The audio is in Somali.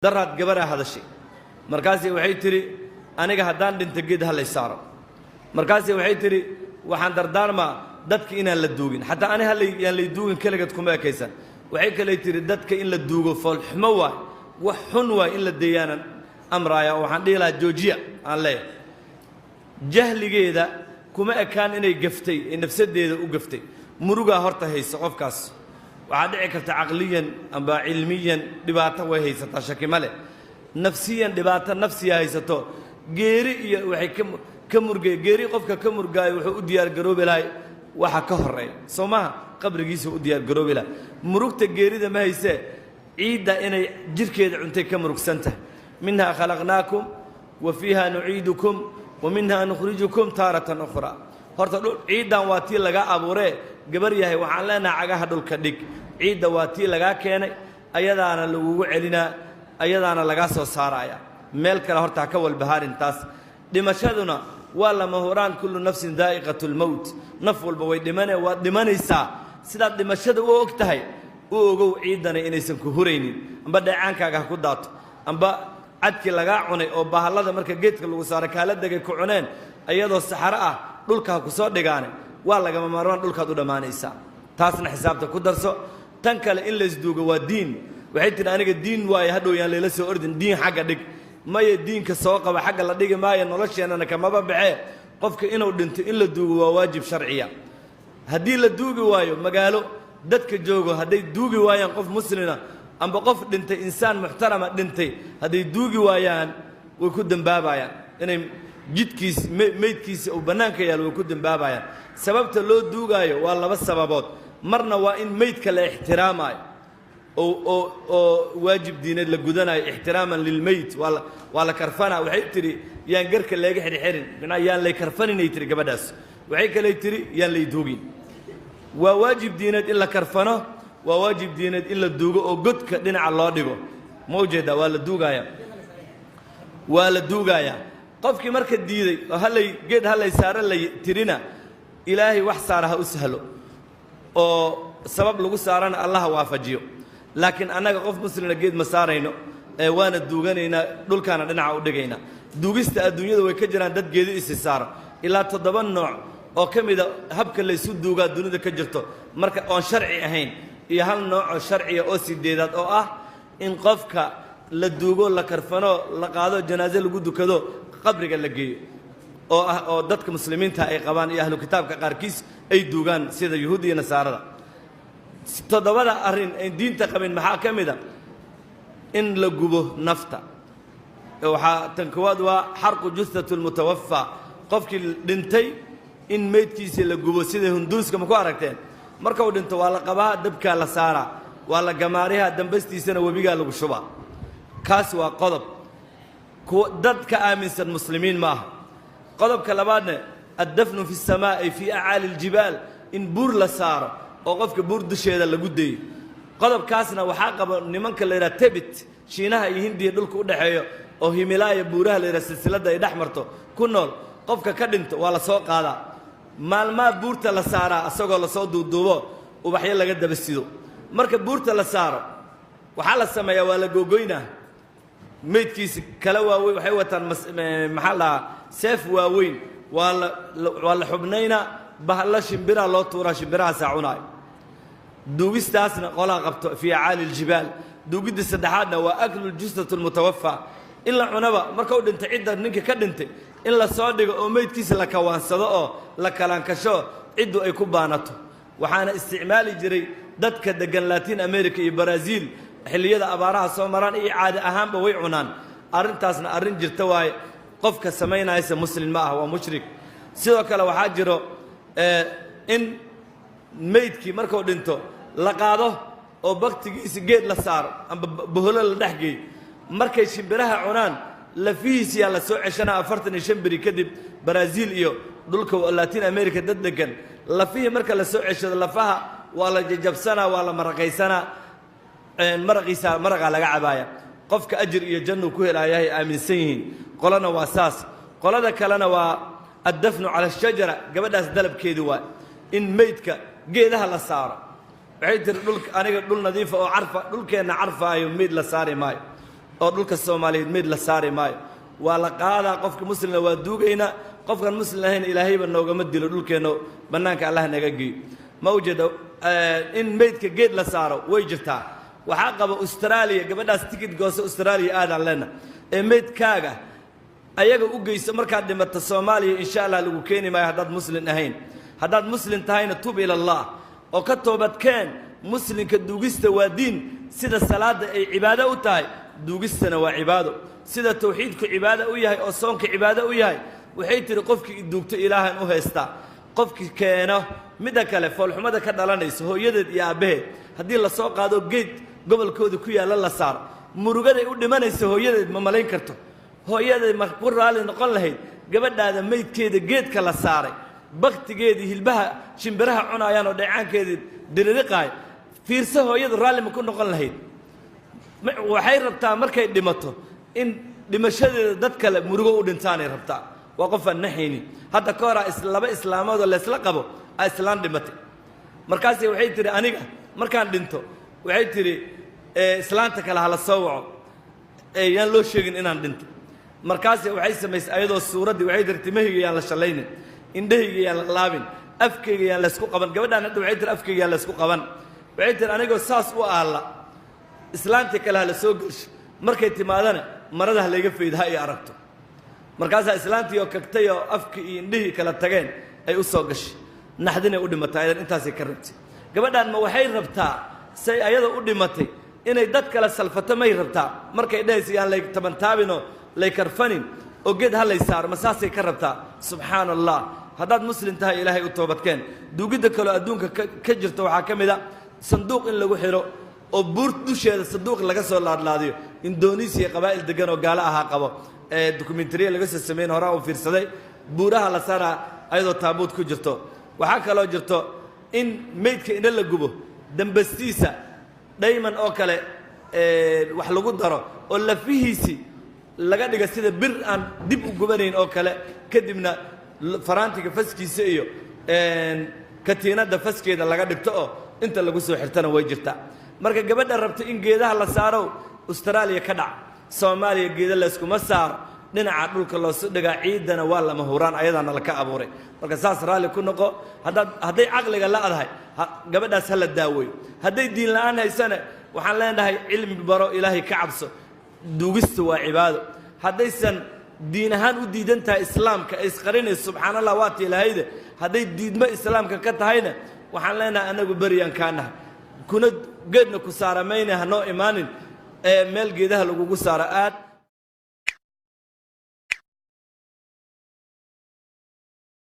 daraad gabar hadashay markaasii waxay tiri aniga haddaan dhinta geed halay saaro markaasii waxay tiri waxaan dardaarmaa dadka inaan la duugin xataa ani yaan lay duugin kaligeed kuma ekaysan waxay kale tiri dadka in la duugo foolxumo waay wax xun waay in la deeyaanan amraaya waxaan dhihi lahaa joojiya aan leeyahay jahligeeda kuma ekaan inay gaftay ee nafsadeeda u gaftay murugaa horta haysa qofkaas waxaa dhici karta caqliyan amba cilmiyan dhibaato way haysataa shaki male nafsiyan dhibaato nafsiya haysato geeri iyo waxay ka murgay geeri qofka ka murgaayo wuxuu u diyaar garoobi lahay waxa ka horeeya Soomaha qabrigiisa u diyaar garoobi lahay murugta geerida ma hayse ciida inay jirkeeda cuntay ka murugsantahay minha khalaqnaakum wa fiha nu'iidukum wa minha nukhrijukum taratan ukhra horta ciidan waa tii laga abuuray gabar yahay waxaan leenahay cagaha dhulka dhig ciida waa tii laga keenay ayadaana lagu celinaa ayadaana laga soo saaraya meel kale horta ka walbahaarin taas dhimashaduna waa lama horaan kullu nafsin daa'iqatul maut naf walba way dhimanaysaa sida dhimashada u ogtahay u ogow ciidana inaysan ku huraynin amba dhacaankaaga ku daato amba cadki laga cunay oo bahalada marka geedka lagu saaro kala dagay ku cuneen ayadoo saxara ah dhulka ku soo dhigaane waa laga marmaan dhulka u dhamaanaysaa taasna xisaabta ku darso tan kale in la isduugo waa diin waxay tii aniga diin waay hadhow yaan leela soo ordin diin xagga dhig maye diinka soo qaba xagga la dhigi maayo nolosheenana kama baxee qofka inuu dhinto in la duugo waa waajib sharciya hadii la duugi waayo magaalo dadka joogo haday duugi waayaan qof muslina amba qof dhintay insaan muxtarama dhintay haday duugi waayaan way ku dambaabayaan inay jidkiis meydkiisa oo banaanka yaal way ku dambaabayaan sababta loo duugaayo waa laba sababood marna waa in meydka la ixtiraamayo oo waajib diineed la gudanayo ixtiraaman lil meyd wala karfana waxay tiri yaan garka leega xirixirin yaan lay karfaninay tiri gabadhaas waxay kale tiri yaan lay duugin waa waajib diineed in la karfano waa waajib diineed in la duugo oo godka dhinaca loo dhigo mawjada waa la duugaya qofkii marka diiday oo geed halay saara la tirina ilaahi wax saaraha u sahlo oo sabab lagu saarana Allah waafajiyo laakiin anaga qof muslina geed ma saarayno ee waana duuganayna dhulkaana dhinaca u dhigayna duugista adduunyada way ka jiraan dad geedi is saaro ilaa 7 nooc oo kamida habka la isu duuga dunida ka jirto marka aan sharci ahayn iyo hal nooc oo sharci oo sideedad oo ah in qofka la duugo la karfano la qaado janaaze lagu dukado qabriga la geeyo oo dadka muslimiinta ay qabaan iyo ahlu kitaabka qaarkiis ay duugaan sida yahuudiga nasaarada todobada arin ay diinta qabin maxaa kamida in la gubo nafta waxa tan kowaad waa xarqu justatul mutawaffa qofkii dhintay in meydkiisa la gubo sida hunduuska ma ku aragteen marka uu dhinto waa la qabaa dabka la saara waa la gamaariha dambastiisana wabiga lagu shubaa kaas waa qodob dadka aaminsan muslimiin ma aha qodobka labaadna ad-dafnu fi as-samaa'i fi a'ali al-jibal in buur la saaro oo qofka buur dusheeda lagu deeyo qodobkaasna waxa qaba nimanka la yiraahdo Tibet Shiinaha iyo Hindiya dhulka u dhaxeeyo oo Himalaya buuraha la yiraahdo silsilada ay dhaxmarto ku nool qofka ka dhinto waa la soo qaadaa maalma buurta la saara asagoo la soo duuduubo ubaxyo laga daba sido marka buurta la saaro waxa la sameeyaa waa la googoynaa meydkiisa kala waaweyn waxay wataan maxalla seef waaweyn waa la xubnayna bahalla shimbira loo tuura shimbiraha saacunay duugistaasna qolaa qabto fi aali aljibal duugida saddexaadna waa aklu aljustatu almutawaffa illa cunaba marka uu dhintay cidda ninka ka dhintay in la soo dhigo oo meydkiisa la kawaansado oo la kalaankasho ciddu ay ku baanato waxaana isticmaali jiray dadka degan Latin America iyo Brazil xilliyada abaaraha soo maraan iyo caadi ahaanba way cunaan arintaasna arin jirta waay qofka sameynaysa muslim ma ah waa mushrik sidoo kale waxa jiro in meydkii marka uu dhinto la qaado oo baktigiisa geed la saaro amba boholo la dhaxgeey markay shimbiraha cunaan lafihiisa la soo ceshana 45 bari kadib Brazil iyo dhulka Latin America dad degan lafihi marka la soo ceshado lafaha waa la jajabsana waa la maraqaysana maraqiisa maraqa laga cabaaya qofka ajir iyo janno ku helaayay aaminsan yihiin qolana waa saas qolada kalena waa ad-dafnu ala ash-shajara gabadhaas dalabkeedu waa in meydka geedaha la saaro waxay tir dhulka aniga dhul nadiif oo carfa dhulkeena carfaayo meyd la saari maayo oo dhulka Soomaaliyeed meed la saari maayo waa la qaadaa qofka muslimna waa duugayna qofkan muslim ahayn ilaahayba noogama dilo dhulkeeno banaanka Allah naga geeyo ma ujeedo in meedka geed la saaro way jirtaa waxa qaba Australia gabadhaas ticket gooso Australia aadan leena ee meedkaaga ayaga u geyso marka dhimata Soomaaliya insha Allah lagu keeni maayo hadad muslim ahayn hadad muslim tahayna tub ila Allah oo ka toobadkeen muslimka duugista waa diin sida salaada ay cibaado u tahay duugistana waa cibaado sida tawxiidku cibaado u yahay oo soonka cibaado u yahay waxay tiri qofkii duugto ilaahan u heesta qofkii keeno midda kale foolxumada ka dhalanayso hooyadeed iyo aabaheed haddii la soo qaado geed gobolkooda ku yaala la saaro murugaday u dhimanayso hooyadeed ma malayn karto hooyadeed ma ku raali noqon lahayd gabadhaada meydkeeda geedka la saaray baktigeedii hilbaha shimbiraha cunayaan oo dheecaankeedii diririqaay fiirso hooyadu raali ma ku noqon lahayd waxay rabtaa markay dhimato in dhimashadeeda dad kale murugo u dhintaanay rabtaa waa qof aan naxayni hadda ka hor laba islaamood la isla qabo ay islaan dhimatay markaas waxay tiri aniga markaan dhinto waxay tiri islaanta kale hala soo waco yaan loo sheegin inaan dhinto markaas waxay samaysay ayadoo suuradii waxay tiri timahayga yaan la shalaynin indhahayga yaan la laabin afkayga yaan la isku qaban gabadhaan hadda waxay tiri afkayga yaan la isku qaban waxay tiri anigoo saas u aalla islaanta kale hala soo gasho markay timaadana marada layga feedaha ay aragto markaas islaantii oo kagtay oo afkii iyo indhihii kala tageen ay u soo gashay naxdinay u dhimatay aydan intaasay ka rabtay gabadhaan ma waxay rabtaa say ayada u dhimatay inay dad kala salfato may rabtaa markay dhahayso yaan lay tabantaabinoo lay karfanin oo geed ha lay saaro ma saasay ka rabtaa subxaana allah haddaad muslim tahay ilaahay u toobadkeen duugidda kaloo adduunka ka jirta waxaa ka mid a sanduuq in lagu xidho oo buur dusheeda sanduuq laga soo laadlaadiyo indonesia qabaa'il degan oo gaalo ahaa qabo documentary laga soo sameeyay hore oo fiirsaday buuraha la saaraa ayadoo taabuud ku jirto waxa kale oo jirto in meydka in la gubo dambastiisa dayman oo kale wax lagu daro oo lafihiisi laga dhiga sida bir aan dib u gubanayn oo kale kadibna faraantiga faskiisa iyo katiinada faskeeda laga dhigto oo inta lagu soo xirtana way jirtaa marka gabadha rabto in geedaha la saaro Australia ka dhac Soomaaliya geeda la isku ma saar dhinaca dhulka loo soo dhigaa ciidana waa lama huraan ayadana la ka abuuray marka saas raali ku noqo haday aqliga la adahay gabadhaas hala daaway haday diin la'aan haysana waxaan leenahay cilmi baro ilaahay ka cabso duugista waa cibaado hadaysan diin ahaan u diidantahay islaamka ay isqarinay subxaanallah waati ilaahayda haday diidmo islaamka ka tahayna waxaan leenahay anagu bariyaan kaanahay kuna geedna ku saaramayna hanoo imaanin meel geedaha lagu saaro aad